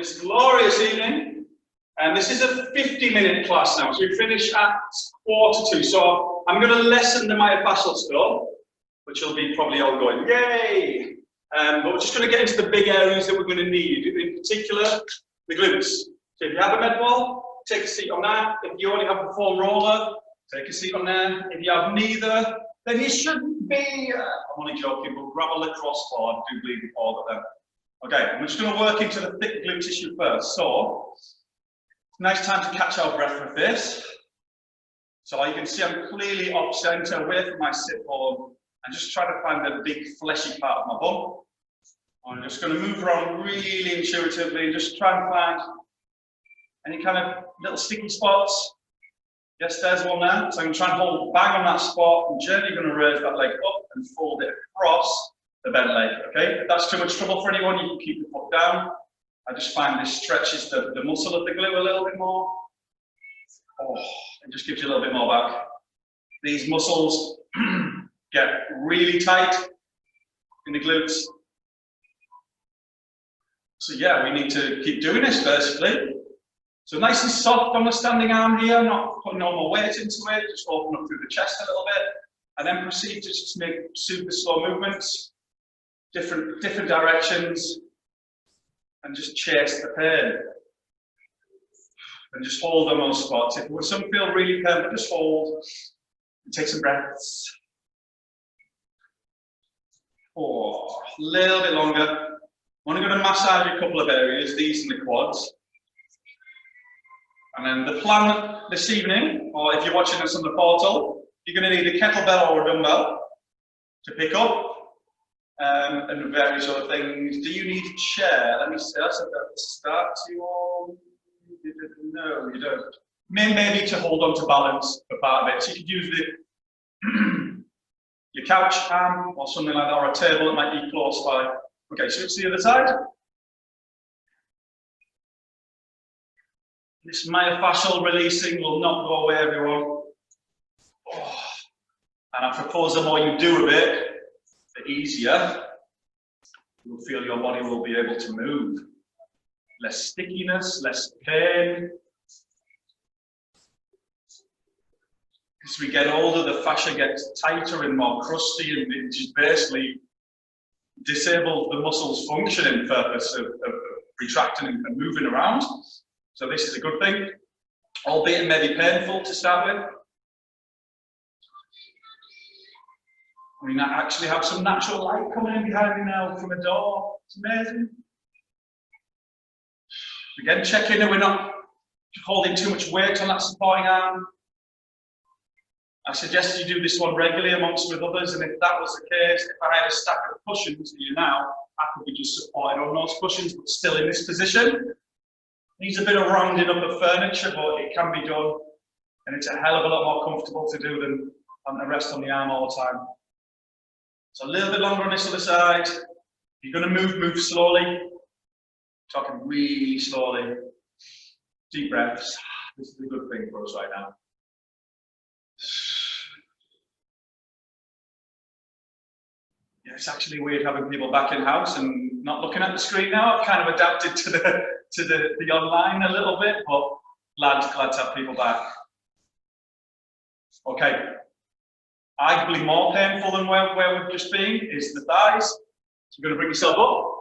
this glorious evening. And this is a 50-minute class now, so we finish at 1:45. So I'm going to lessen the myofascial stuff, which will be probably all going, yay! But we're just going to get into the big areas that we're going to need, in particular, the glutes. So if you have a med wall, take a seat on that. If you only have a foam roller, take a seat on there. If you have neither, then you shouldn't be, I'm only joking, but grab a lacrosse ball, do bleed all of them. Okay, I'm just going to work into the thick glute tissue first. So, nice time to catch our breath with this. So you can see I'm clearly off center, away from my sit bone, and just trying to find the big fleshy part of my bum. I'm just going to move around really intuitively and just try and find any kind of little sticky spots. Yes, there's one there. So I'm going to try and hold bang on that spot. I'm gently going to raise that leg up and fold it across the bent leg. Okay, if that's too much trouble for anyone, you can keep the foot down. I just find this stretches the muscle of the glute a little bit more. Oh, it just gives you a little bit more back. These muscles get really tight in the glutes. So yeah, we need to keep doing this basically. So nice and soft on the standing arm here, not putting all my weight into it, just open up through the chest a little bit, and then proceed to just make super slow movements, different directions, and just chase the pain. And just hold on those spots. If some feel really painful, just hold and take some breaths. Oh, a little bit longer. I'm only going to massage a couple of areas, these and the quads. And then the plan this evening, or if you're watching this on the portal, you're going to need a kettlebell or a dumbbell to pick up, and various other things. Do you need a chair? Let me see. That's at the start. No, you don't. Maybe to hold on to balance for part of it. So you could use your couch arm or something like that, or a table that might be close by. Okay, switch to the other side. This myofascial releasing will not go away, everyone. Oh. And I propose the more you do of it, the easier you'll feel your body will be able to move. Less stickiness, less pain. As we get older, the fascia gets tighter and more crusty, and it just basically disables the muscles' functioning purpose of retracting and moving around. So this is a good thing, albeit maybe painful to start with. We actually have some natural light coming in behind me now from a door. It's amazing. Again, check in that we're not holding too much weight on that supporting arm. I suggest you do this one regularly amongst with others, and if that was the case, if I had a stack of cushions here now, I could be just supported on those cushions, but still in this position. Needs a bit of rounding up of furniture, but it can be done, and it's a hell of a lot more comfortable to do than having to rest on the arm all the time. So a little bit longer on this other side. If you're going to move slowly. Talking really slowly. Deep breaths. This is a good thing for us right now. Yeah, it's actually weird having people back in house and not looking at the screen now. I've kind of adapted to the online a little bit, but glad to have people back. Okay. Arguably more painful than where we've just been is the thighs. So you're going to bring yourself up,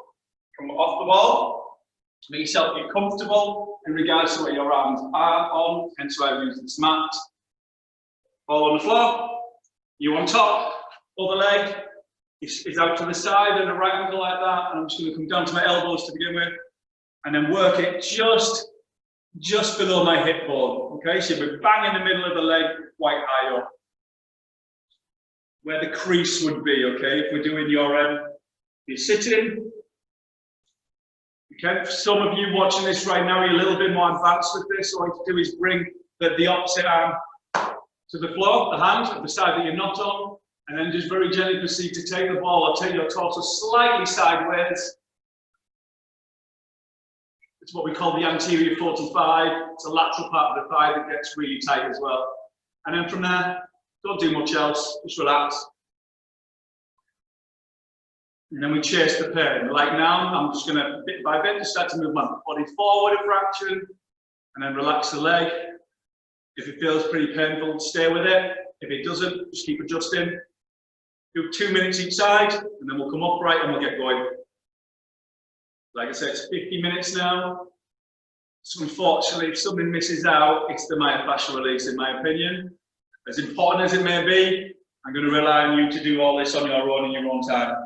come off the ball, make yourself be comfortable in regards to where your arms are on, hence why I use this mat. Ball on the floor, you on top, other leg is out to the side at a right angle like that, and I'm just going to come down to my elbows to begin with, and then work it just below my hip bone. Okay, so we're bang in the middle of the leg, quite high up, where the crease would be. Okay, if we're doing you're sitting. Okay, for some of you watching this right now, you're a little bit more advanced with this. All you have to do is bring the opposite arm to the floor, the hand at the side that you're not on, and then just very gently proceed to take the ball or take your torso slightly sideways. It's what we call the anterior 45. It's a lateral part of the thigh that gets really tight as well. And then from there, don't do much else, just relax. And then we chase the pain. Like now, I'm just gonna, bit by bit, just start to move my body forward a fraction, and then relax the leg. If it feels pretty painful, stay with it. If it doesn't, just keep adjusting. Do 2 minutes each side, and then we'll come upright and we'll get going. Like I said, it's 50 minutes now. So unfortunately, if something misses out, it's the myofascial release, in my opinion. As important as it may be, I'm going to rely on you to do all this on your own in your own time.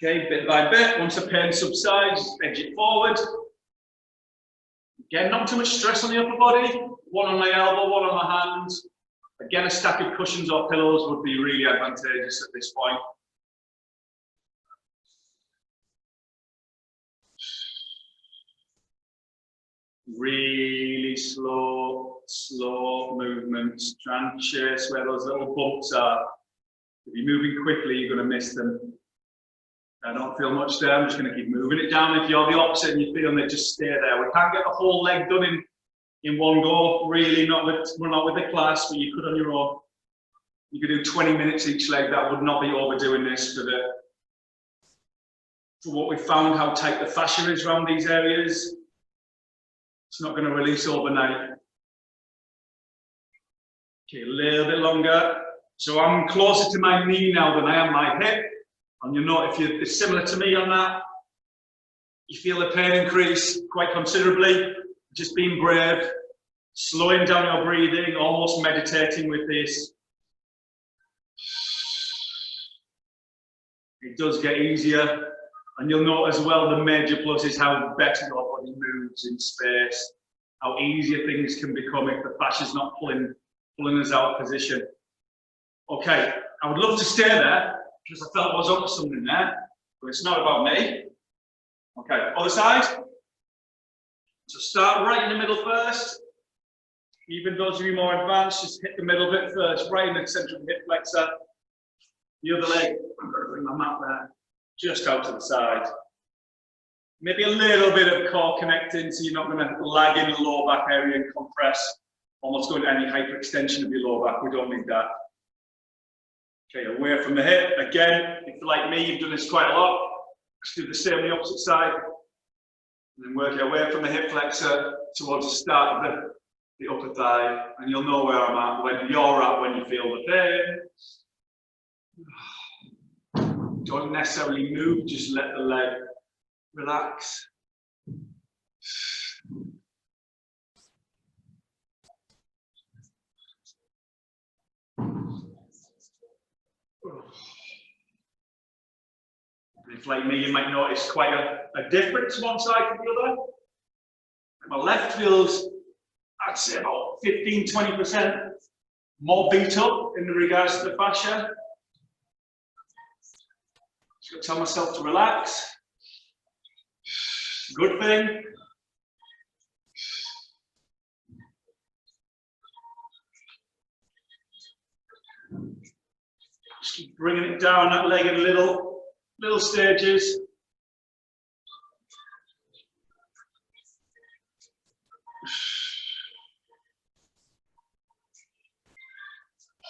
Okay, bit by bit, once the pain subsides, edge it forward. Again, not too much stress on the upper body. One on my elbow, one on my hand. Again, a stack of cushions or pillows would be really advantageous at this point. Really slow movements. Try and chase where those little bumps are. If you're moving quickly, you're going to miss them. I don't feel much there. I'm just going to keep moving it down. If you're the opposite and you're feeling it, just stay there. We can't get the whole leg done in one go. Really, we're not with the class, but you could on your own. You could do 20 minutes each leg. That would not be overdoing this for what we found, how tight the fascia is around these areas. It's not going to release overnight. Okay, a little bit longer. So I'm closer to my knee now than I am my hip. And you know, if you're similar to me on that, you feel the pain increase quite considerably. Just being brave, slowing down your breathing, almost meditating with this. It does get easier. And you'll note as well, the major plus is how better your body moves in space, how easier things can become if the fascia's not pulling us out of position. Okay, I would love to stay there because I felt I was onto something there, but it's not about me. Okay, other side. So start right in the middle first. Even those of you more advanced, just hit the middle bit first, right in the center of the hip flexor. The other leg, I'm going to bring my mat there, just out to the side. Maybe a little bit of core connecting, so you're not going to lag in the lower back area and compress, almost going to any hyperextension of your lower back. We don't need that. Okay, away from the hip. Again, if you're like me, you've done this quite a lot. Just do the same on the opposite side. And then work your way from the hip flexor towards the start of the upper thigh. And you'll know where I'm at, when you're at when you feel the pain. Don't necessarily move, just let the leg relax. If like me, you might notice quite a difference one side to the other. My left feels, I'd say about 15–20% more beat up in regards to the fascia. Just got to tell myself to relax. Good thing. Just keep bringing it down that leg in little stages.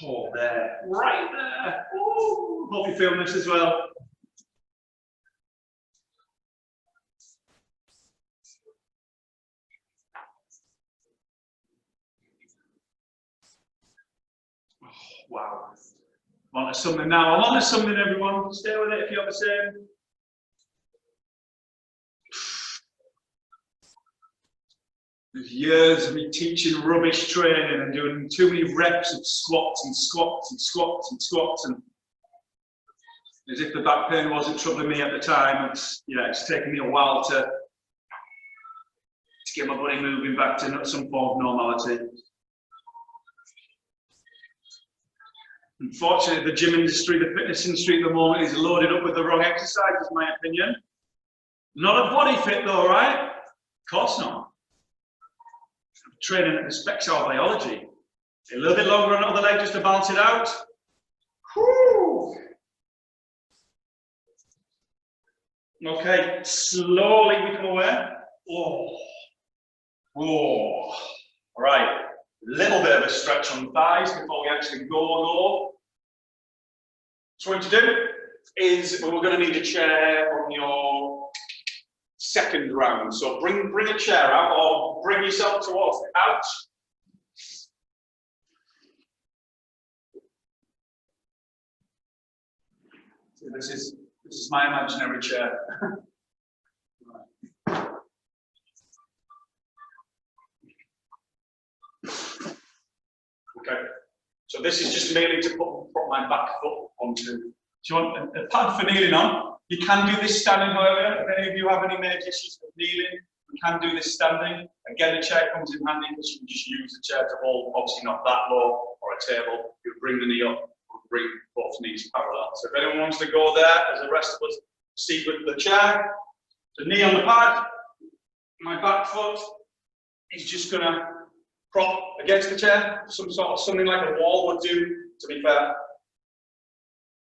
Oh, there, right there. Ooh, hope you're feeling this as well. Oh, wow. I'm on to something now. I'm on to something, everyone. Stay with it if you're the same. There's years of me teaching rubbish training and doing too many reps of squats and squats and squats and squats, and as if the back pain wasn't troubling me at the time. It's taken me a while to get my body moving back to some form of normality. Unfortunately, the gym industry, the fitness industry at the moment is loaded up with the wrong exercises, in my opinion. Not a body fit though, right? Of course not. Training that respects our biology. A little bit longer on the other leg just to balance it out. Whew. Okay, slowly we come away. Oh. Oh. All right. Little bit of a stretch on the thighs before we actually go low. So what you do is we're going to need a chair on your second round. So bring a chair out or bring yourself towards the couch. So this is my imaginary chair. Okay. So this is just merely to put my back foot onto. So you want a pad for kneeling on. You can do this standing, however. If any of you have any major issues with kneeling, you can do this standing. Again, the chair comes in handy because you can just use the chair to hold, obviously not that low, or a table. You bring the knee up, or bring both knees parallel. So if anyone wants to go there, as the rest of us proceed with the chair, the knee on the pad, my back foot is just going to prop against the chair, something like a wall would do, to be fair.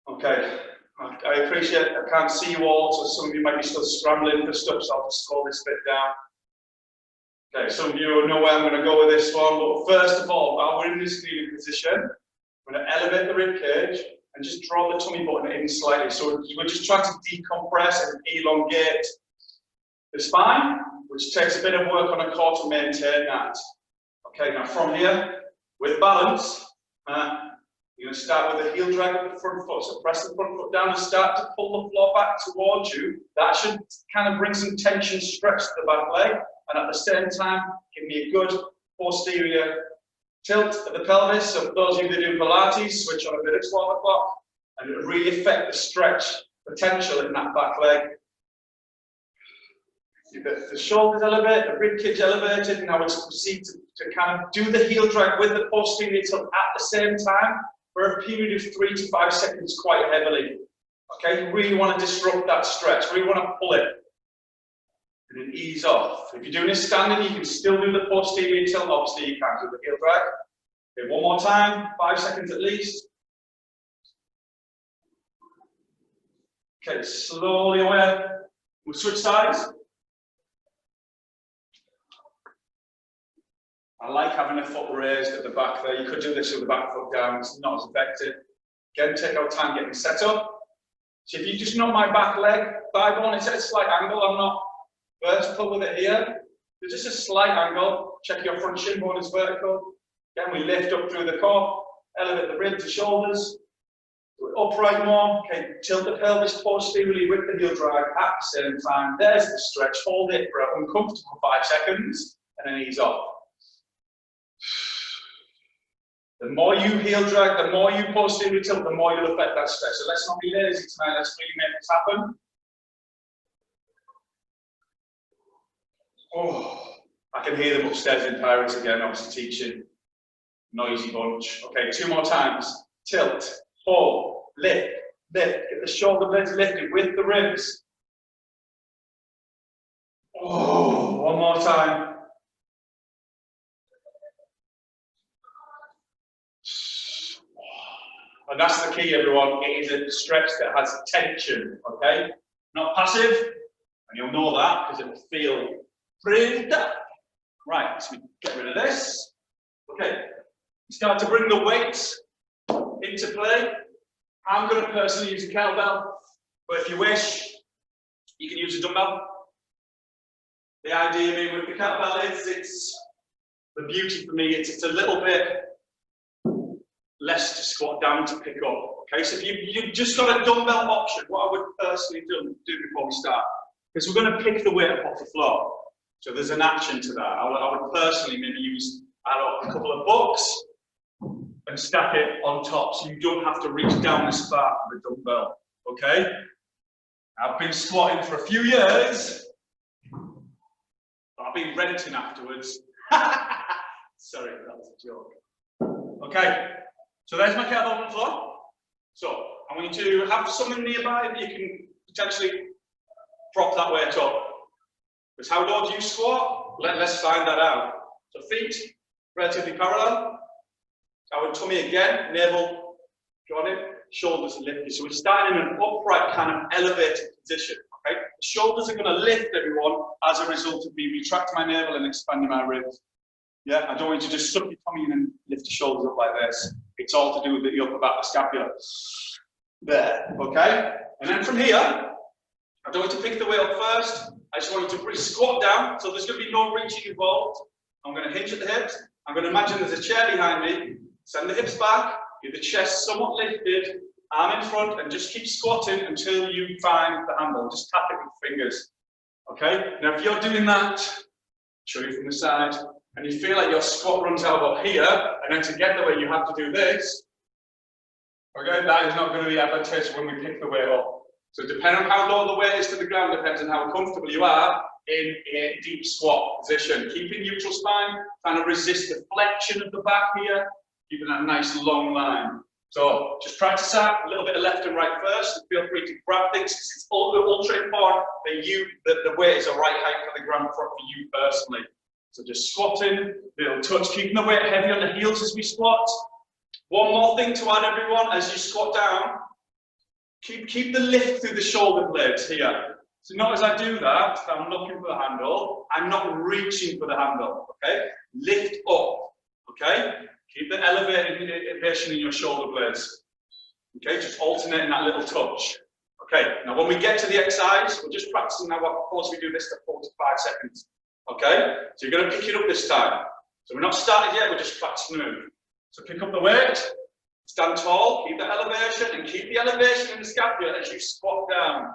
Okay, I appreciate I can't see you all, so some of you might be still scrambling for stuff, so I'll just slow this bit down. Okay, some of you know where I'm going to go with this one, but first of all, while we're in this kneeling position, I'm going to elevate the rib cage and just draw the tummy button in slightly. So we're just trying to decompress and elongate the spine, which takes a bit of work on a core to maintain that. Okay, now from here, with balance, you're going to start with a heel drag of the front foot. So press the front foot down and start to pull the floor back towards you. That should kind of bring some tension, stretch to the back leg, and at the same time, give me a good posterior tilt of the pelvis. So for those of you that do Pilates, switch on a bit of 12 o'clock, and it'll really affect the stretch potential in that back leg. You get the shoulders elevated, the rib cage elevated. Now let's proceed to kind of do the heel drag with the posterior tilt at the same time for a period of 3 to 5 seconds quite heavily. Okay, you really want to disrupt that stretch, really want to pull it. And then ease off. If you're doing this standing, you can still do the posterior tilt. Obviously, you can't do the heel drag. Okay, one more time, 5 seconds at least. Okay, slowly away. We'll switch sides. I like having a foot raised at the back there. You could do this with the back foot down, it's not as effective. Again, take our time getting set up. So if you just know my back leg, thigh bone, it's at a slight angle. I'm not vertical with it here. There's just a slight angle. Check your front shin bone is vertical. Again, we lift up through the core, elevate the ribs, the shoulders. Do it upright more. Okay, tilt the pelvis posteriorly with the heel drag at the same time. There's the stretch. Hold it for an uncomfortable 5 seconds and then ease off. The more you heel drag, the more you posterior tilt, the more you'll affect that stretch. So let's not be lazy tonight, let's really make this happen. Oh, I can hear them upstairs in Pirates again, obviously teaching. Noisy bunch. Okay, 2 more times. Tilt, hold, lift, lift. Get the shoulder blades lifted with the ribs. Oh, 1 more time. And that's the key, everyone. It is a stretch that has tension, okay? Not passive, and you'll know that because it will feel pretty tough. Right, so we get rid of this. Okay, start to bring the weights into play. I'm going to personally use a kettlebell, but if you wish, you can use a dumbbell. The idea being with the kettlebell is it's the beauty for me, it's a little bit less to squat down to pick up. Okay, so if you've just got a dumbbell option, what I would personally do before we start is we're going to pick the weight up off the floor. So there's an action to that. I would personally maybe add up a couple of books and stack it on top so you don't have to reach down this far for the dumbbell. Okay? I've been squatting for a few years, but I've been renting afterwards. Sorry, that was a joke. Okay. So there's my kettlebell on the floor. So I want you to have something nearby that you can potentially prop that weight up. Because how low do you squat? Let's find that out. So feet relatively parallel. Our tummy again, navel drawn in, shoulders lifted. So we're starting in an upright kind of elevated position. Okay? The shoulders are going to lift, everyone, as a result of me retracting my navel and expanding my ribs. Yeah, I don't want you to just suck your tummy in and lift your shoulders up like this. It's all to do with the upper back, the scapula. There, okay? And then from here, I don't want you to pick the weight up first. I just want you to squat down, so there's going to be no reaching involved. I'm going to hinge at the hips. I'm going to imagine there's a chair behind me. Send the hips back, get the chest somewhat lifted, arm in front, and just keep squatting until you find the handle. Just tap it with fingers. Okay? Now, if you're doing that, show you from the side, and you feel like your squat runs out about here, and then to get the weight, you have to do this. Okay? That is not going to be advantageous when we pick the weight up. So depending on how low the weight is to the ground, depends on how comfortable you are in a deep squat position. Keeping neutral spine, trying to resist the flexion of the back here, keeping that nice long line. So just practice that, a little bit of left and right first. Feel free to grab things because it's ultra important that the weight is the right height for the ground for you personally. So just squatting, little touch, keeping the weight heavy on the heels as we squat. One more thing to add, everyone, as you squat down, keep the lift through the shoulder blades here. So not as I do that, I'm looking for the handle, I'm not reaching for the handle, okay? Lift up, okay? Keep the elevation in your shoulder blades, okay? Just alternating that little touch. Okay, now when we get to the exercise, we're just practicing now, of course we do this for 45 seconds, okay? So you're gonna pick it up this time. So we're not started yet, we're just practicing the move. So pick up the weight, stand tall, keep the elevation, and keep the elevation in the scapula as you squat down.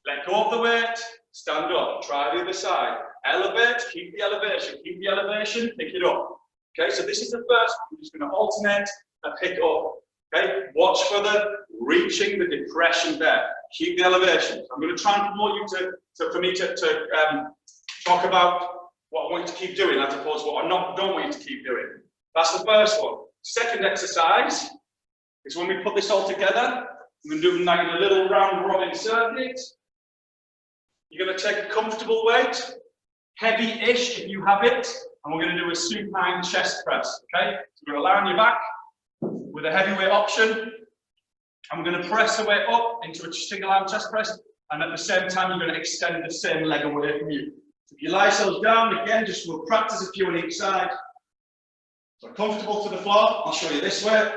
Let go of the weight, stand up, try the other side. Elevate, keep the elevation, pick it up. Okay, so this is the first one. We're just going to alternate and pick up. Okay, watch for the reaching, the depression there. Keep the elevation. I'm going to try and promote you for me to talk about what I want you to keep doing as opposed to what I don't want you to keep doing. That's the first one. Second exercise is when we put this all together, we're going to do it like in a little round robin circuit. You're going to take a comfortable weight, heavy-ish if you have it, and we're going to do a supine chest press, okay? So we're going to lie on your back with a heavyweight option, and we're going to press the weight up into a single arm chest press, and at the same time, you're going to extend the same leg away from you. So if you lie yourselves down, again, just we'll practice a few on each side. So comfortable to the floor, I'll show you this way.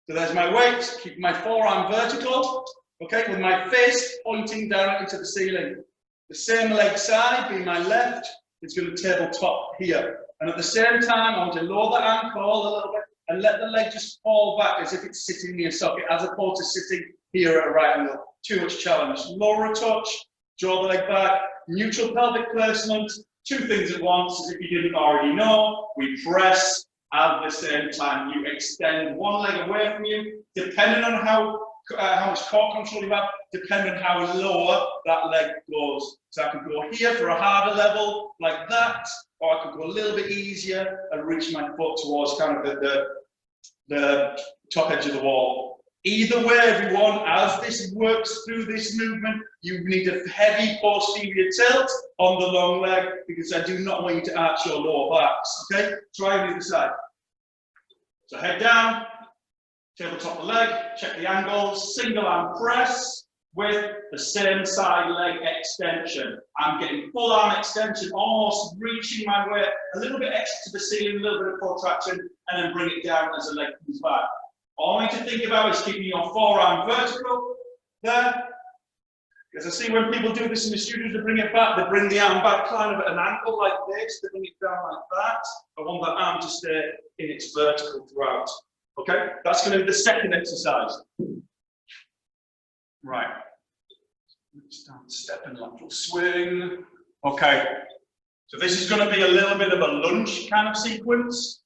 So there's my weight, keep my forearm vertical, okay, with my face pointing directly to the ceiling. The same leg side, being my left, it's going to tabletop here. And at the same time, I want to lower the ankle a little bit and let the leg just fall back as if it's sitting near socket, as opposed to sitting here at a right angle. Too much challenge. Lower a touch, draw the leg back, neutral pelvic placement, two things at once, as if you didn't already know. We press. At the same time, you extend one leg away from you, depending on how much core control you have, depending on how lower that leg goes. So I could go here for a harder level, like that, or I could go a little bit easier and reach my foot towards kind of the top edge of the wall. Either way, everyone, as this works through this movement, you need a heavy posterior tilt on the long leg, because I do not want you to arch your lower backs, okay? Try on the other side. So head down, tabletop the leg, check the angles, single arm press with the same side leg extension. I'm getting full arm extension, almost reaching my way a little bit extra to the ceiling, a little bit of protraction, and then bring it down as the leg comes back. All I need to think about is keeping your forearm vertical there. Because I see when people do this in the studio to bring it back, they bring the arm back kind of at an angle like this, they bring it down like that. I want that arm to stay in its vertical throughout. Okay, that's going to be the second exercise. Right. Step and lateral swing. Okay, so this is going to be a little bit of a lunge kind of sequence.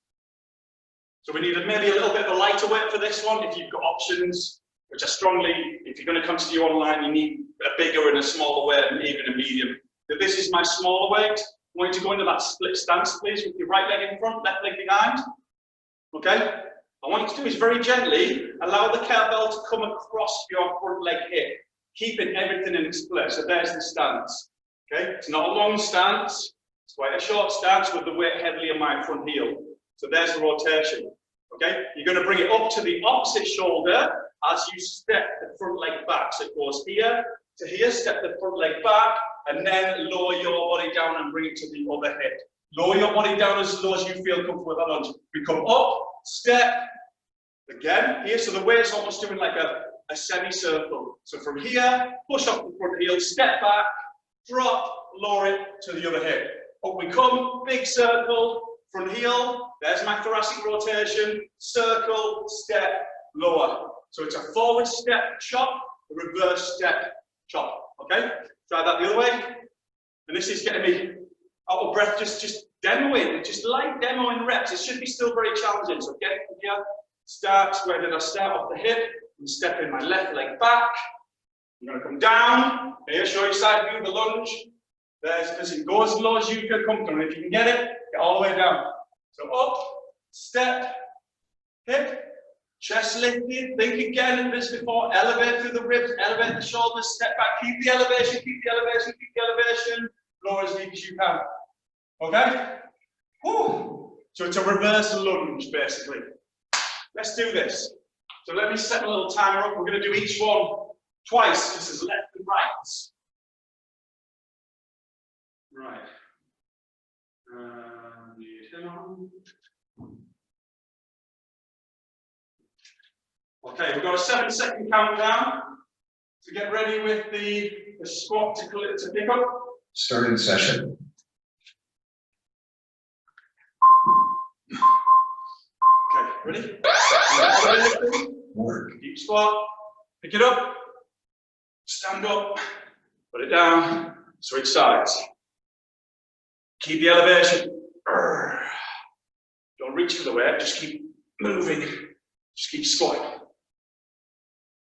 So we need maybe a little bit of a lighter weight for this one if you've got options, which I strongly, if you're going to come to you online, you need a bigger and a smaller weight and even a medium. So this is my smaller weight. I want you to go into that split stance, please, with your right leg in front, left leg behind. Okay? I want you to do is very gently allow the kettlebell to come across your front leg hip, keeping everything in its place. So there's the stance. Okay? It's not a long stance, it's quite a short stance with the weight heavily on my front heel. So there's the rotation. Okay? You're going to bring it up to the opposite shoulder as you step the front leg back. So it goes here to here, step the front leg back, and then lower your body down and bring it to the other hip. Lower your body down as low as you feel comfortable with that lunge. We come up, step, again, here, so the weight's almost doing like a a semicircle. So from here, push off the front heel, step back, drop, lower it to the other hip. Up we come, big circle, front heel, there's my thoracic rotation, circle, step, lower. So it's a forward step, chop, a reverse step, chop. Okay? Try that the other way. And this is getting me out of breath, just demoing, just light demoing reps. It should be still very challenging. So get it from here, start, where did I start? Off the hip, and step in my left leg back. I'm going to come down, here, show you side view, the lunge. There's, listen, go as low as you feel comfortable. If you can get it, get all the way down. So up, step, hip, chest lifted, think again of this before, elevate through the ribs, elevate the shoulders, step back, keep the elevation, keep the elevation, keep the elevation, lower as deep as you can. Okay? Whew. So it's a reverse lunge, basically. Let's do this. So let me set a little timer up. We're going to do each one twice. This is left and right. Right. Okay, we've got a 7-second countdown to get ready with the squat to pick up. Starting session. Okay, ready? Work. Deep squat. Pick it up. Stand up. Put it down. Switch sides. Keep the elevation. Don't reach for the weight. Just keep moving. Just keep squatting.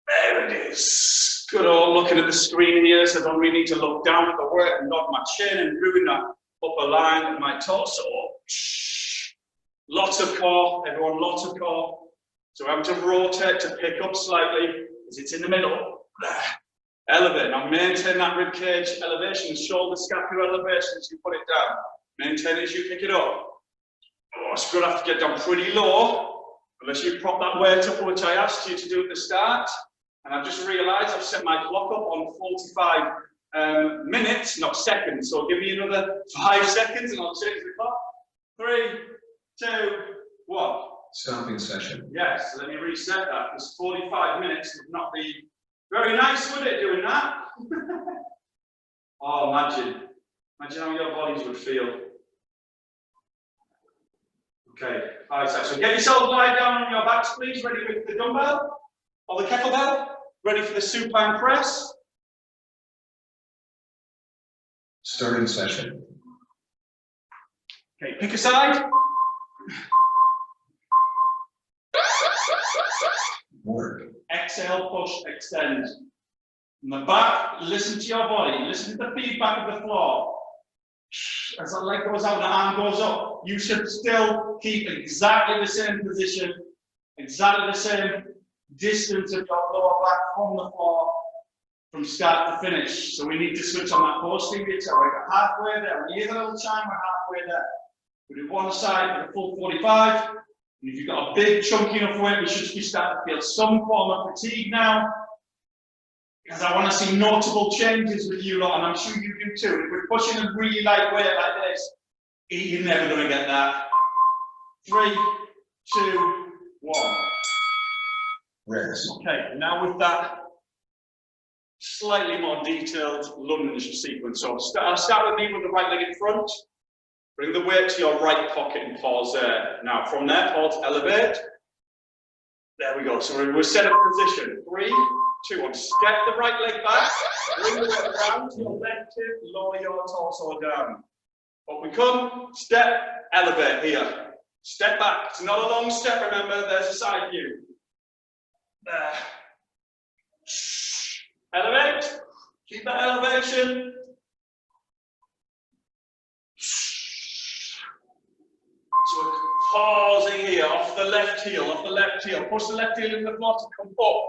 There it is. Good old looking at the screen here, so I don't really need to look down at the work and nod my chin and ruin that upper line of my torso. Lots of core, everyone, lots of core. So I'm to rotate to pick up slightly as it's in the middle. Elevate. Now maintain that rib cage elevation, shoulder scapular elevation as you put it down. Maintain it as you pick it up. Oh, it's going to have to get down pretty low, unless you prop that weight up, which I asked you to do at the start. And I've just realised I've set my clock up on 45 minutes, not seconds. So give me another 5 seconds and I'll change the clock. 3, 2, 1. Stopping session. Yes, so let me reset that, because 45 minutes would not be very nice, would it, doing that? Oh, imagine how your bodies would feel. Okay, 5 seconds. So get yourself lie down on your backs, please, ready with the dumbbell or the kettlebell, ready for the supine press. Starting session. Okay, pick a side. Work. Exhale, push, extend. From the back, listen to your body, listen to the feedback of the floor. As the leg goes out, the arm goes up. You should still keep exactly the same position, exactly the same distance of your lower back from the floor, from start to finish. So we need to switch on that posterior toe. We're halfway there. When you hear the little chime, we're halfway there. We do one side for the full 45. And if you've got a big chunky enough weight, we should be starting to feel some form of fatigue now. Because I want to see notable changes with you lot, and I'm sure you do too. If we're pushing a really light weight like this, you're never going to get that. 3, 2, 1. Rest. Okay, now with that slightly more detailed lunge sequence. So I'll start with me with the right leg in front. Bring the weight to your right pocket and pause there. Now from there, pause, elevate. There we go. So we're set up position. 3, 2, 1. Step the right leg back. Bring the weight around to your left hip. Lower your torso down. Up we come. Step, elevate here. Step back. It's not a long step, remember. There's a side view. There. Elevate. Keep that elevation. So we're pausing here, off the left heel, Push the left heel in the floor to come up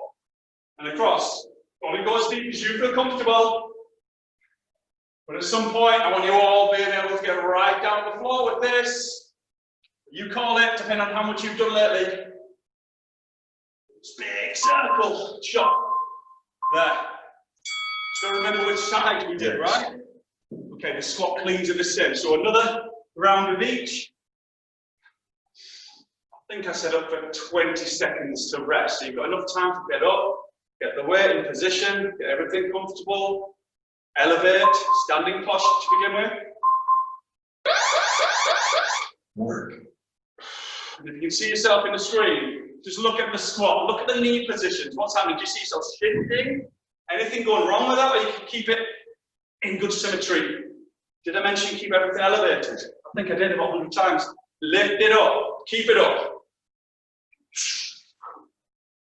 and across. Only go as deep as you feel comfortable. But at some point, I want you all being able to get right down the floor with this. You call it, depending on how much you've done lately. It's big circle, chop. There. So remember which side we did, right? Okay, the squat cleans are the same. So another round of each. I think I set up for 20 seconds to rest. So you've got enough time to get up, Get the weight in position, get everything comfortable. Elevate, standing posture to begin with. Work. And if you can see yourself in the screen, just look at the squat, look at the knee positions. What's happening? Do you see yourself shifting? Anything going wrong with that, or you can keep it in good symmetry? Did I mention keep everything elevated? I think I did it 100 times. Lift it up, keep it up.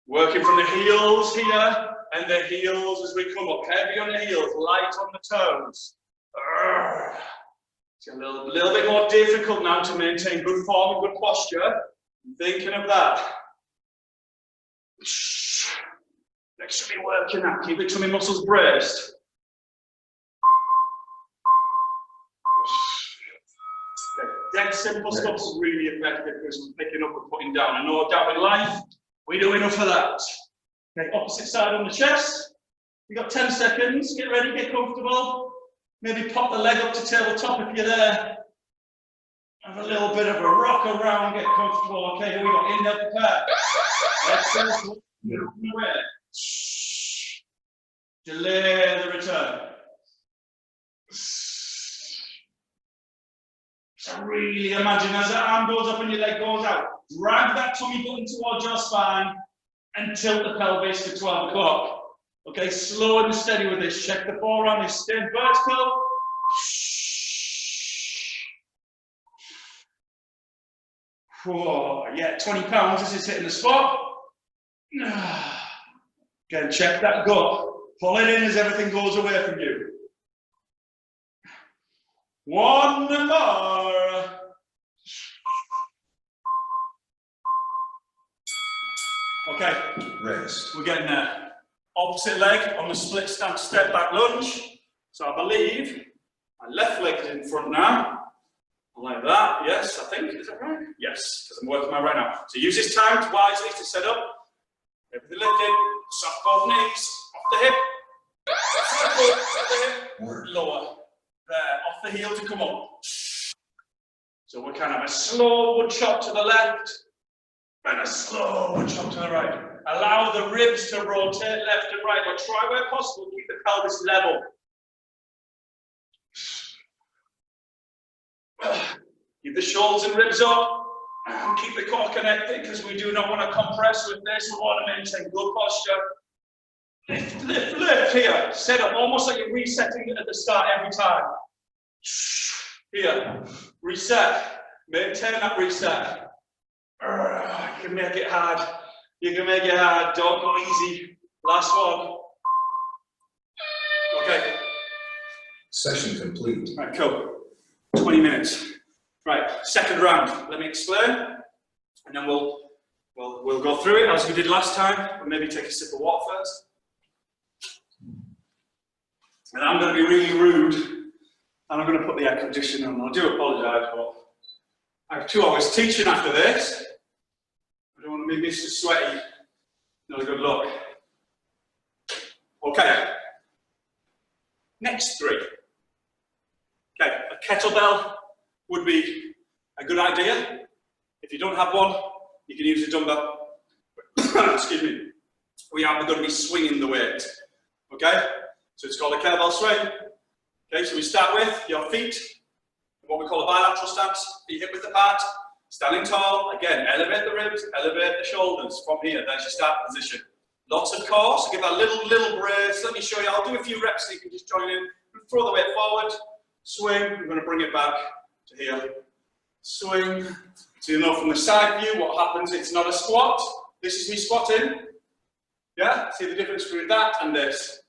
Working from the heels here, and the heels as we come up. Heavy on the heels, light on the toes. It's a little bit more difficult now to maintain good form and good posture. I'm thinking of that. Next to me working that. Keep the tummy muscles braced. Dead simple stuff's really effective because we're picking up and putting down. And no doubt in life, we do enough of that. Okay, opposite side on the chest. You've got 10 seconds. Get ready, get comfortable. Maybe pop the leg up to tabletop if you're there. Have a little bit of a rock around, get comfortable. Okay, here we go. Inhale, prepare. Exhale, away. Delay the return. So really imagine as that arm goes up and your leg goes out. Drag that tummy button towards your spine and tilt the pelvis to 12 o'clock. Okay, slow and steady with this. Check the forearm is staying vertical. Oh, yeah, 20 pounds. This is hitting the spot. Again, check that gut. Pull it in as everything goes away from you. One more. Okay. Rest. We're getting there. Opposite leg on the split stance step back lunge. So I believe my left leg is in front now. Like that, yes, I think. Is that right? Yes, because I'm working my right now. So use this time wisely to set up. Everything lifted. Soft both knees. Off the hip. Off the hip. Lower. There. Off the heel to come up. So we're kind of a slow wood chop to the left. And a slow wood chop to the right. Allow the ribs to rotate left and right, but try where possible, keep the pelvis level. Keep the shoulders and ribs up, and keep the core connected, because we do not want to compress with this. We want to maintain good posture. Lift, lift, lift here. Set up, almost like you're resetting at the start every time. Here, reset. Maintain that reset. You can make it hard. You can make it hard. Don't go easy. Last one. Okay. Session complete. Right, cool. 20 minutes. Right, second round. Let me explain, and then we'll go through it as we did last time. We'll maybe take a sip of water first. And I'm going to be really rude, and I'm going to put the air conditioner on. I do apologise, but I have 2 hours teaching after this. I don't want to be Mr. Sweaty. Not a good look. Okay. Next 3. Okay, a kettlebell would be a good idea. If you don't have one, you can use a dumbbell. Excuse me. We are going to be swinging the weight. Okay? So it's called a kettlebell swing. Okay, so we start with your feet, what we call a bilateral stance, feet hip width apart, standing tall. Again, elevate the ribs, elevate the shoulders from here. There's your start position. Lots of core, so give that little brace. Let me show you. I'll do a few reps so you can just join in. Throw the weight forward, swing. We're going to bring it back to here. Swing. So you know from the side view what happens. It's not a squat. This is me squatting. Yeah? See the difference between that and this?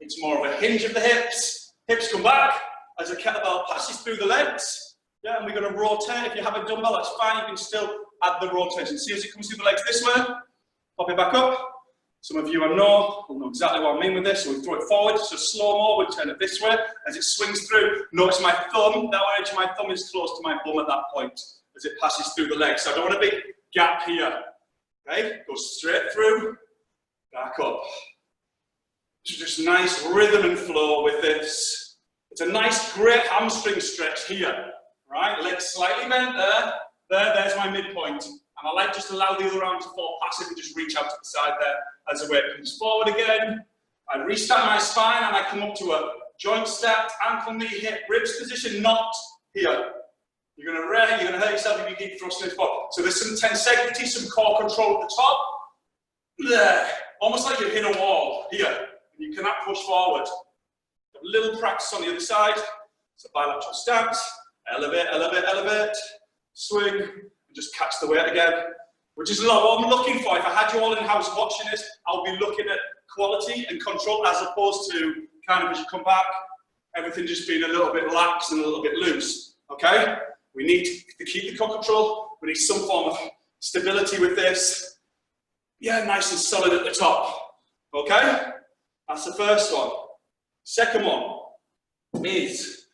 It's more of a hinge of the hips. Hips come back as the kettlebell passes through the legs. Yeah, and we're going to rotate. If you have a dumbbell, that's fine. You can still add the rotation. See as it comes through the legs this way. Pop it back up. Some of you will know exactly what I mean with this. So we throw it forward, so slow-mo, we turn it this way. As it swings through, notice my thumb, that edge of my thumb is close to my bum at that point as it passes through the legs. So I don't want a big gap here. Okay, go straight through, back up. So just nice rhythm and flow with this. It's a nice, great hamstring stretch here. Right, legs slightly bent there. There's my midpoint. And I like just allow the other arm to fall passive and just reach out to the side there as the weight comes forward again. I restart my spine and I come up to a joint stacked ankle, knee, hip, ribs position, not here. You're going to hurt yourself if you keep thrusting forward. So there's some tensegrity, some core control at the top. There. Almost like you've hit a wall here. You cannot push forward. A little practice on the other side. So bilateral stance. Elevate, elevate, elevate. Swing. And just catch the weight again. Which is a lot what I'm looking for. If I had you all in house watching this, I'll be looking at quality and control as opposed to kind of as you come back, everything just being a little bit lax and a little bit loose. Okay? We need to keep the core control. We need some form of stability with this. Yeah, nice and solid at the top. Okay? That's the first one. Second one is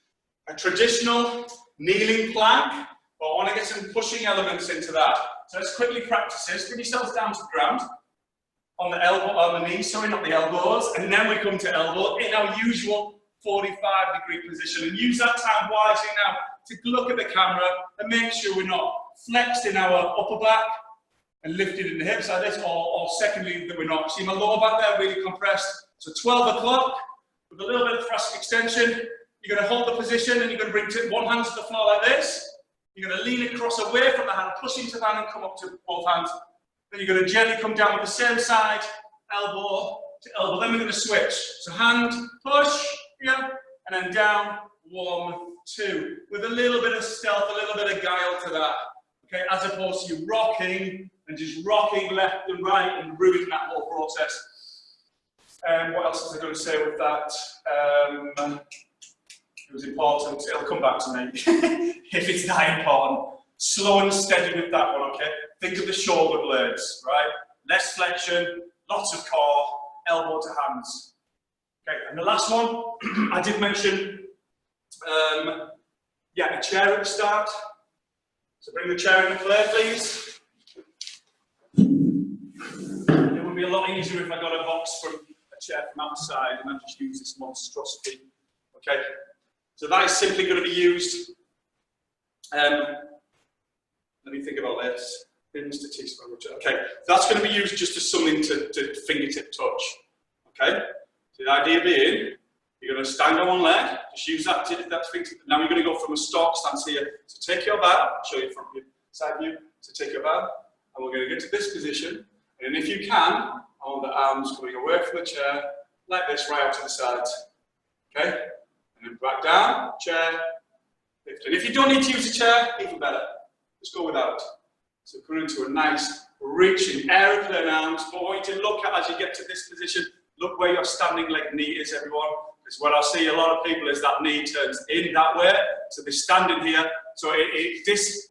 a traditional kneeling plank, but I want to get some pushing elements into that. So let's quickly practice this. Bring yourselves down to the ground. On the elbow, on the knees, sorry, not the elbows. And then we come to elbow in our usual 45-degree position. And use that time wisely now to look at the camera and make sure we're not flexed in our upper back and lifted in the hips like this, or secondly, that we're not. See my lower back there really compressed. So 12 o'clock with a little bit of thoracic extension. You're going to hold the position and you're going to bring one hand to the floor like this. You're going to lean across away from the hand, push into the hand and come up to both hands. Then you're going to gently come down with the same side, elbow to elbow. Then we're going to switch. So hand, push, here, and then down, 1, 2. With a little bit of stealth, a little bit of guile to that. Okay, as opposed to you rocking and just rocking left and right and ruining that whole process. What else was I going to say with that? It was important. It'll come back to me if it's that important. Slow and steady with that one, okay? Think of the shoulder blades, right? Less flexion, lots of core, elbow to hands. Okay, and the last one, I did mention, yeah, a chair at the start. So bring the chair into play, please. It would be a lot easier if I got a box from a chair from outside and I just use this monstrosity. Okay, so that is simply going to be used. Let me think about this. Pins to teaspoon. Okay, that's going to be used just as something to fingertip touch. Okay, so the idea being, you're going to stand on one leg, just use that fingertip. Now you're going to go from a stock stance here. So take your bow, I'll show you from your side view. So take your bow, and we're going to get to this position. And if you can, I want the arms coming away from the chair, like this, right out to the sides. Okay, and then back down, chair, lift. And if you don't need to use a chair, even better. Just go without. So come into a nice reaching aeroplane arms. But what you to look at as you get to this position, look where your standing leg knee is, everyone. Because what I see a lot of people is that knee turns in that way. So they're standing here. So this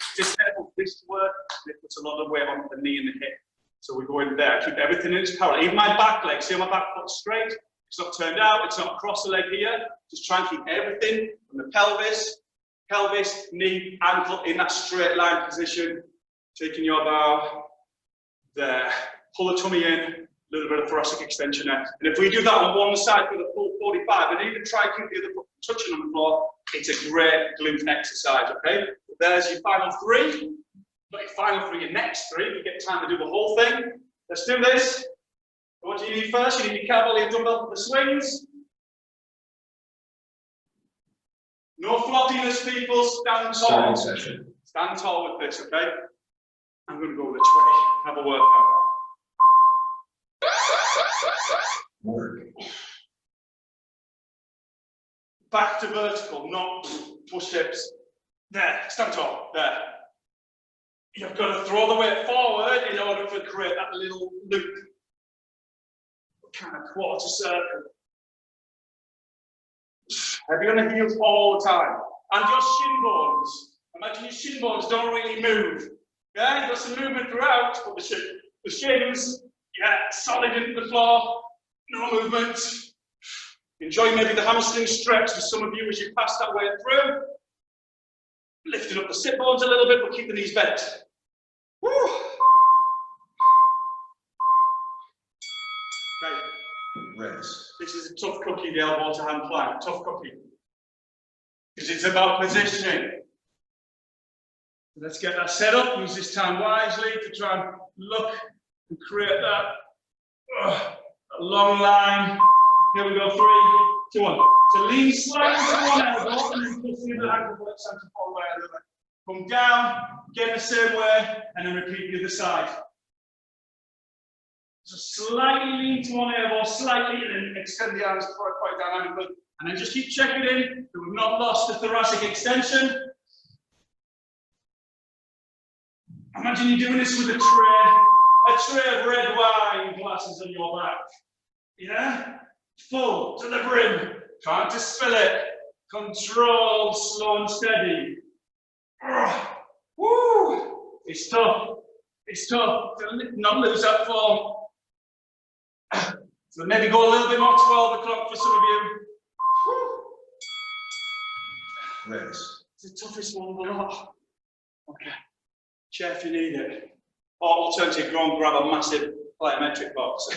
work, it puts a lot of weight on the knee and the hip. So we go in there, keep everything in its parallel. Even my back leg, see my back foot straight. It's not turned out, it's not across the leg here. Just try and keep everything from the pelvis, knee, ankle in that straight line position. Taking your bow there. Pull the tummy in, a little bit of thoracic extension there. And if we do that on one side for the full 45, and even try and keep the other foot touching on the floor, it's a great glute exercise, okay? There's your final 3. Not your final 3, your next 3. You get time to do the whole thing. Let's do this. What do you need first? You need your kettlebell, your dumbbell for the swings. No floppiness, people. Stand tall. Session. Stand tall with this, okay? I'm going to go this way. Have a workout. Work. Back to vertical, not push hips. There, stand tall. There. You've got to throw the weight forward in order to create that little loop. Kind of quarter circle. Heavy on the heels all the time. And your shin bones. Imagine your shin bones don't really move. Yeah, you've got some movement throughout, but the shins, yeah, solid into the floor, no movement. Enjoy maybe the hamstring stretch for some of you as you pass that way through. Lifting up the sit bones a little bit, but keep the knees bent. Woo. Okay. Rest. This is a tough cookie, the elbow to hand plank, tough cookie. Because it's about positioning. Let's get that set up. Use this time wisely to try and look and create that long line. Here we go, 3, 2, 1. So lean slightly to one elbow and then push the other ankle for that center forward by the other. Come down, again the same way, and then repeat the other side. So slightly lean to one elbow, slightly, and then extend the arms quite dynamically. And then just keep checking in that we've not lost the thoracic extension. Imagine you're doing this with a tray of red wine glasses on your back. Yeah? Full to the brim. Trying to spill it. Controlled, slow and steady. Woo! It's tough. It's tough to not lose that form. So maybe go a little bit more 12 o'clock for some of you. Rest. It's the toughest one of the lot. Okay. Chair if you need it. Or alternative, go and grab a massive plyometric box.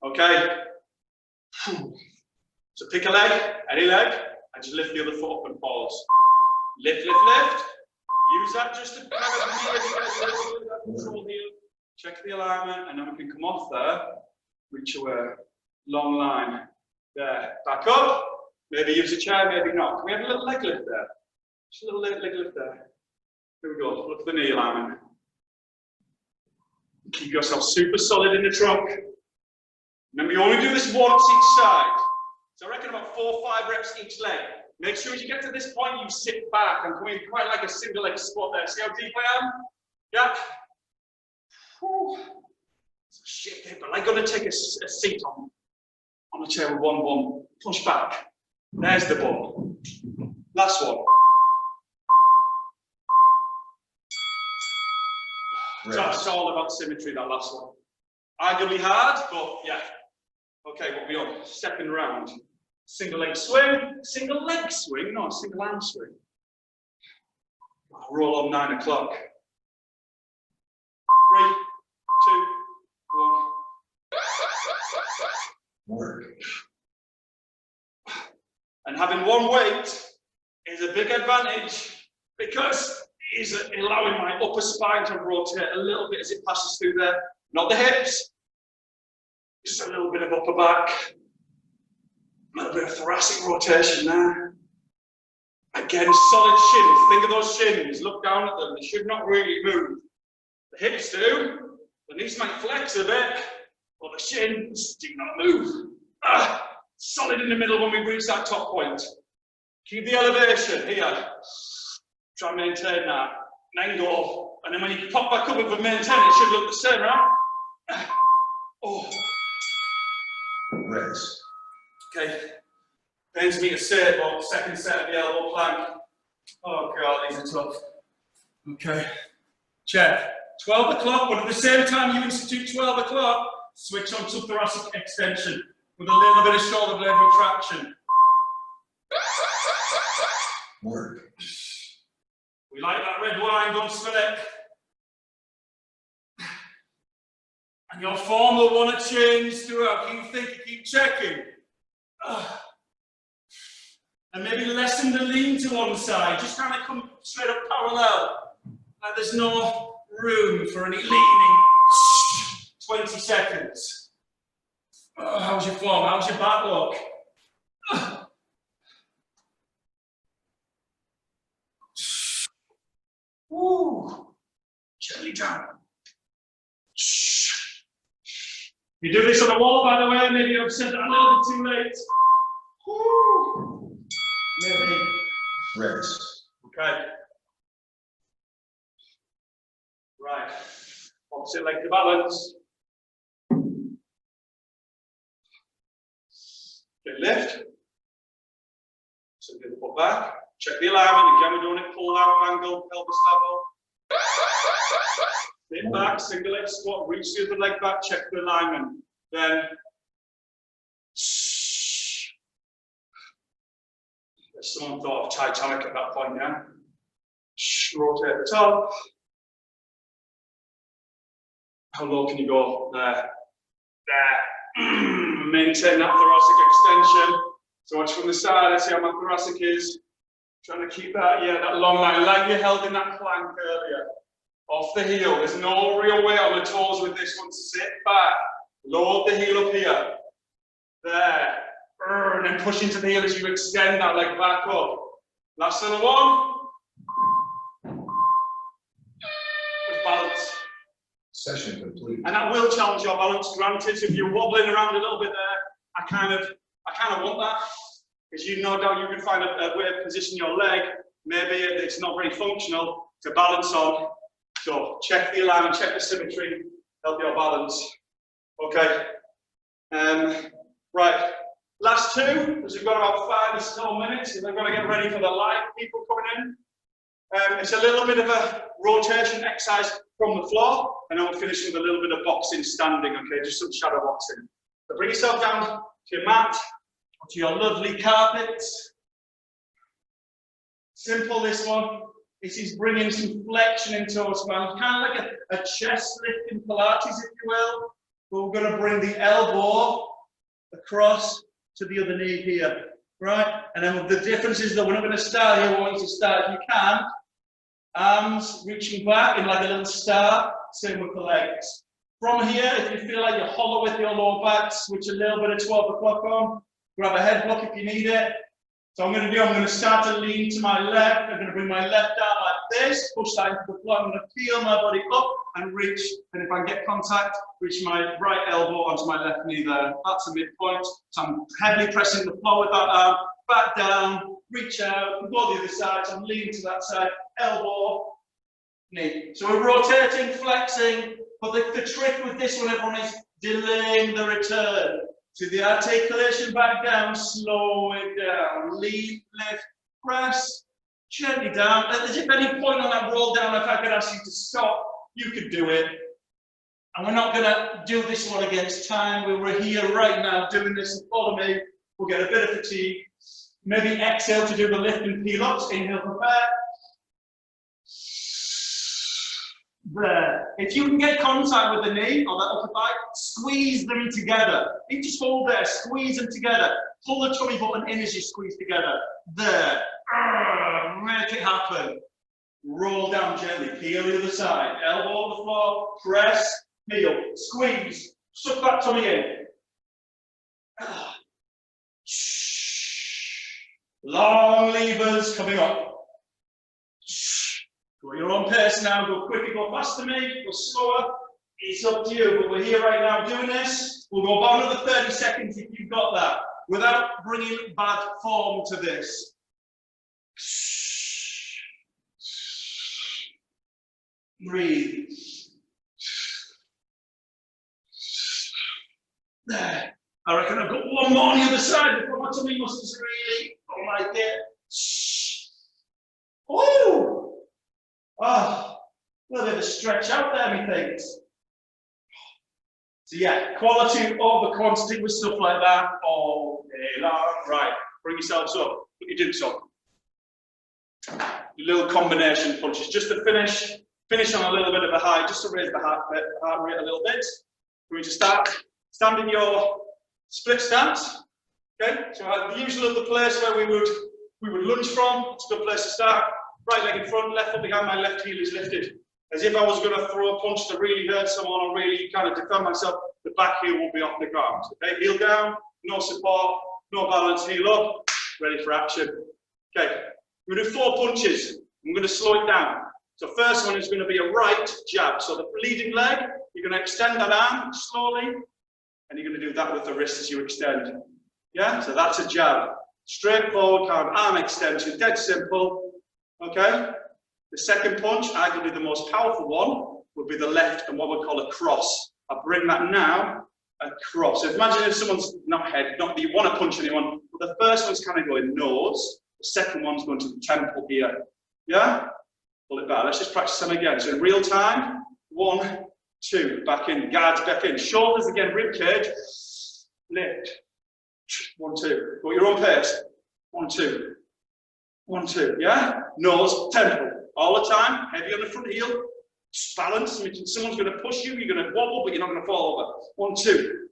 Okay? So pick a leg, any leg, and just lift the other foot up and pause. Lift, lift, lift. Use that just to kind of control here. Check the alignment, and then we can come off there. Reach away. Long line. There. Back up. Maybe use a chair, maybe not. Can we have a little leg lift there? Just a little leg lift there. Here we go. Look at the knee alignment. Keep yourself super solid in the trunk. Remember, you only do this once each side. So I reckon about 4 or 5 reps each leg. Make sure as you get to this point, you sit back and come in quite like a single leg squat there. See how deep I am? Yeah. Whew. Shit, but I'm going to take a seat on the chair with one bum. Push back. There's the bum. Last one. So it's all about symmetry, that last one. Arguably hard, but yeah. Okay, what are we on? Second round. Single leg swing. Single leg swing? No, single arm swing. I'll roll on 9 o'clock. 3, 2, 1. Work. And having one weight is a big advantage because it's allowing my upper spine to rotate a little bit as it passes through there. Not the hips, just a little bit of upper back, a little bit of thoracic rotation there. Again, solid shins. Think of those shins. Look down at them. They should not really move. The hips do. The knees might flex a bit, but the shins do not move. Solid in the middle when we reach that top point. Keep the elevation here. Try and maintain that. And then go. And then when you pop back up and maintain it, it should look the same, right? Oh. Rest. Okay. Pains me to say it, but second set of the elbow plank. Oh God, these are tough. Okay. Check. 12 o'clock, but at the same time you institute 12 o'clock, switch on to thoracic extension with a little bit of shoulder blade retraction. Work. We like that red wine, don't spill it. And your form will want to change throughout. Keep thinking, keep checking. And maybe lessen the lean to one side. Just kind of come straight up parallel. Like there's no room for any leaning. 20 seconds. How's your form? How's your back look? Woo. Gently down. You do this on the wall, by the way. Maybe I've said that a little bit too late. Woo. Maybe. Rest. Okay. Right. Opposite leg to balance. Okay, lift. So get the foot back. Check the alignment. Again, we're doing it pull out angle, pelvis level. Sit back, single leg squat, reach the other leg back, check the alignment. Then someone thought of Titanic at that point, yeah? Rotate at the top. How low can you go? There. There. Maintain that thoracic extension. So watch from the side, I see how my thoracic is. Trying to keep that, yeah, that long line, like you held in that plank earlier. Off the heel, there's no real weight on the toes with this one. Sit back, load the heel up here. There. And then push into the heel as you extend that leg back up. Last little one. With balance. Session complete. And that will challenge your balance, granted. If you're wobbling around a little bit there, I kind of want that. Because you no doubt you can find a way to position your leg. Maybe it's not very functional to balance on. So check the alignment, check the symmetry, help your balance. Okay. Right. Last two, because we've got about 5 or so minutes, and we're going to get ready for the live people coming in. It's a little bit of a rotation exercise from the floor, and then we'll finish with a little bit of boxing standing, okay, just some shadow boxing. So bring yourself down to your mat, to your lovely carpets. Simple, this one. This is bringing some flexion into our spine, kind of like a chest lift in Pilates, if you will. But we're going to bring the elbow across to the other knee here, right? And then the difference is that we're not going to start here. We want you to start, if you can, arms reaching back in like a little star, same with the legs. From here, if you feel like you're hollow with your lower back, switch a little bit of 12 o'clock on, grab a head block if you need it. So I'm going to start to lean to my left. I'm going to bring my left arm like this, push that into the floor. I'm going to feel my body up and reach. And if I get contact, reach my right elbow onto my left knee there. That's a midpoint. So I'm heavily pressing the floor with that arm. Back down, reach out, go the other side. So I'm leaning to that side, elbow, knee. So we're rotating, flexing. But the trick with this one, everyone, is delaying the return. To the articulation back down, slow it down, lean, lift, press, gently down. As if any point on that roll down, if I could ask you to stop, you could do it. And we're not going to do this one against time. We're here right now doing this. Follow me. We'll get a bit of fatigue. Maybe exhale to do the lift and peel ups. Inhale, prepare. There. If you can get contact with the knee or the upper thigh, squeeze them together. You just hold there, squeeze them together. Pull the tummy button in as you squeeze together. There. Make it happen. Roll down gently. Peel the other side. Elbow on the floor. Press. Peel. Squeeze. Suck that tummy in. Long levers coming up. Go at your own pace now, go quicker, go faster me, go slower, it's up to you, but we're here right now doing this. We'll go about another 30 seconds if you've got that, without bringing bad form to this. Breathe. There. I reckon I've got one more on the other side before my tummy muscles really don't like it. Ooh! Oh, a little bit of a stretch out there, methinks. So yeah, quality over quantity with stuff like that all day long. Right, bring yourselves up. Put your dips up. Your little combination punches, just to finish on a little bit of a high, just to raise the heart rate a little bit. We're going to start standing your split stance. Okay, so the usual other place where we would lunge from. It's a good place to start. Right leg in front, left foot behind, my left heel is lifted. As if I was going to throw a punch to really hurt someone or really kind of defend myself, the back heel will be off the ground. Okay, heel down, no support, no balance, heel up, ready for action. Okay, we're going to do 4 punches. I'm going to slow it down. So first one is going to be a right jab. So the leading leg, you're going to extend that arm slowly, and you're going to do that with the wrist as you extend. Yeah, so that's a jab. Straightforward kind of arm extension, dead simple. Okay, the second punch, arguably the most powerful one, would be the left and what we call a cross. I'll bring that now, across. So imagine if someone's not that you want to punch anyone, but the first one's kind of going nose, the second one's going to the temple here. Yeah? Pull it back. Let's just practice them again. So in real time, 1, 2, back in, guards back in, shoulders again, rib cage, lift. 1, 2. Go at your own pace. 1, 2. 1, 2, yeah? Nose, temple, all the time, heavy on the front heel, balance, someone's going to push you, you're going to wobble, but you're not going to fall over. 1, 2,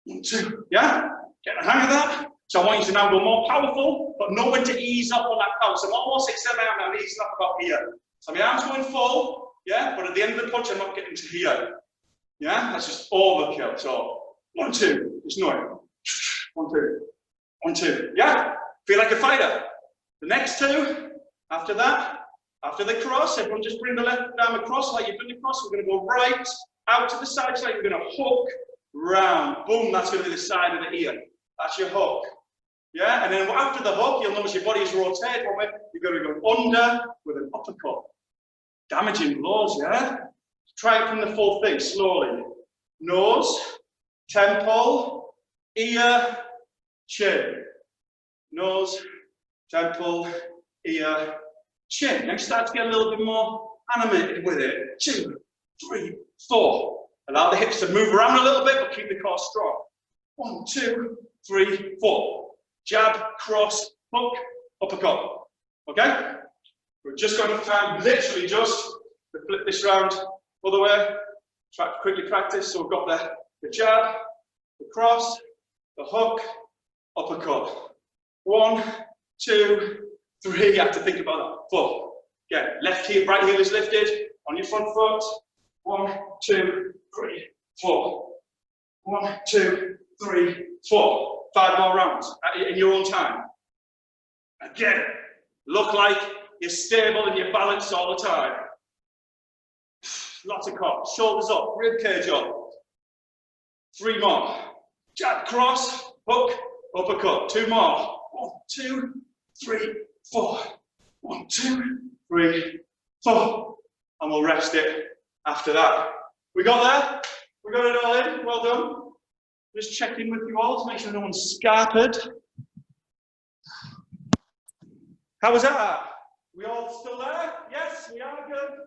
1, 2, yeah? Get the hang of that, So I want you to now go more powerful, but know when to ease up on that power. So I'm almost extending out now, easing up about here. So my arm's going full, yeah, but at the end of the punch, I'm not getting to here. Yeah, that's just overkill. So 1, 2, just know it. 1, 2, 1, 2. Yeah, feel like a fighter. The next 2, after that, after the cross, everyone just bring the left arm across like you've done the cross. We're going to go right out to the side, so you're going to hook round. Boom, that's going to be the side of the ear. That's your hook. Yeah, and then after the hook, you'll notice your body is rotated one way. You're going to go under with an uppercut. Damaging blows, yeah? Try it from the full thing, slowly. Nose, temple, ear, chin. Nose, temple, ear, chin. Now start to get a little bit more animated with it. 2, 3, 4. Allow the hips to move around a little bit, but keep the core strong. 1, 2, 3, 4. Jab, cross, hook, uppercut. Okay? We're just going to try literally just to flip this round other way. Try to quickly practice. So we've got the jab, the cross, the hook, uppercut. 1, 2, 3. You have to think about that. 4. Again, left heel, right heel is lifted on your front foot. 1, 2, 3, 4. 1, 2, 3, 4. 5 more rounds in your own time. Again, look like you're stable and you're balanced all the time. Lots of core. Shoulders up, rib cage up. 3 more. Jab, cross, hook, uppercut. 2 more. 1, 2, 3, 4. 1, 2, 3, 4. And we'll rest it after that. We got there? We got it all in? Well done. Just checking with you all to make sure no one's scarpered. How was that? We all still there? Yes, we are good.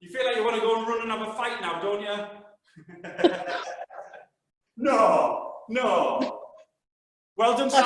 You feel like you want to go and run and have a fight now, don't you? No. Well done, Sam.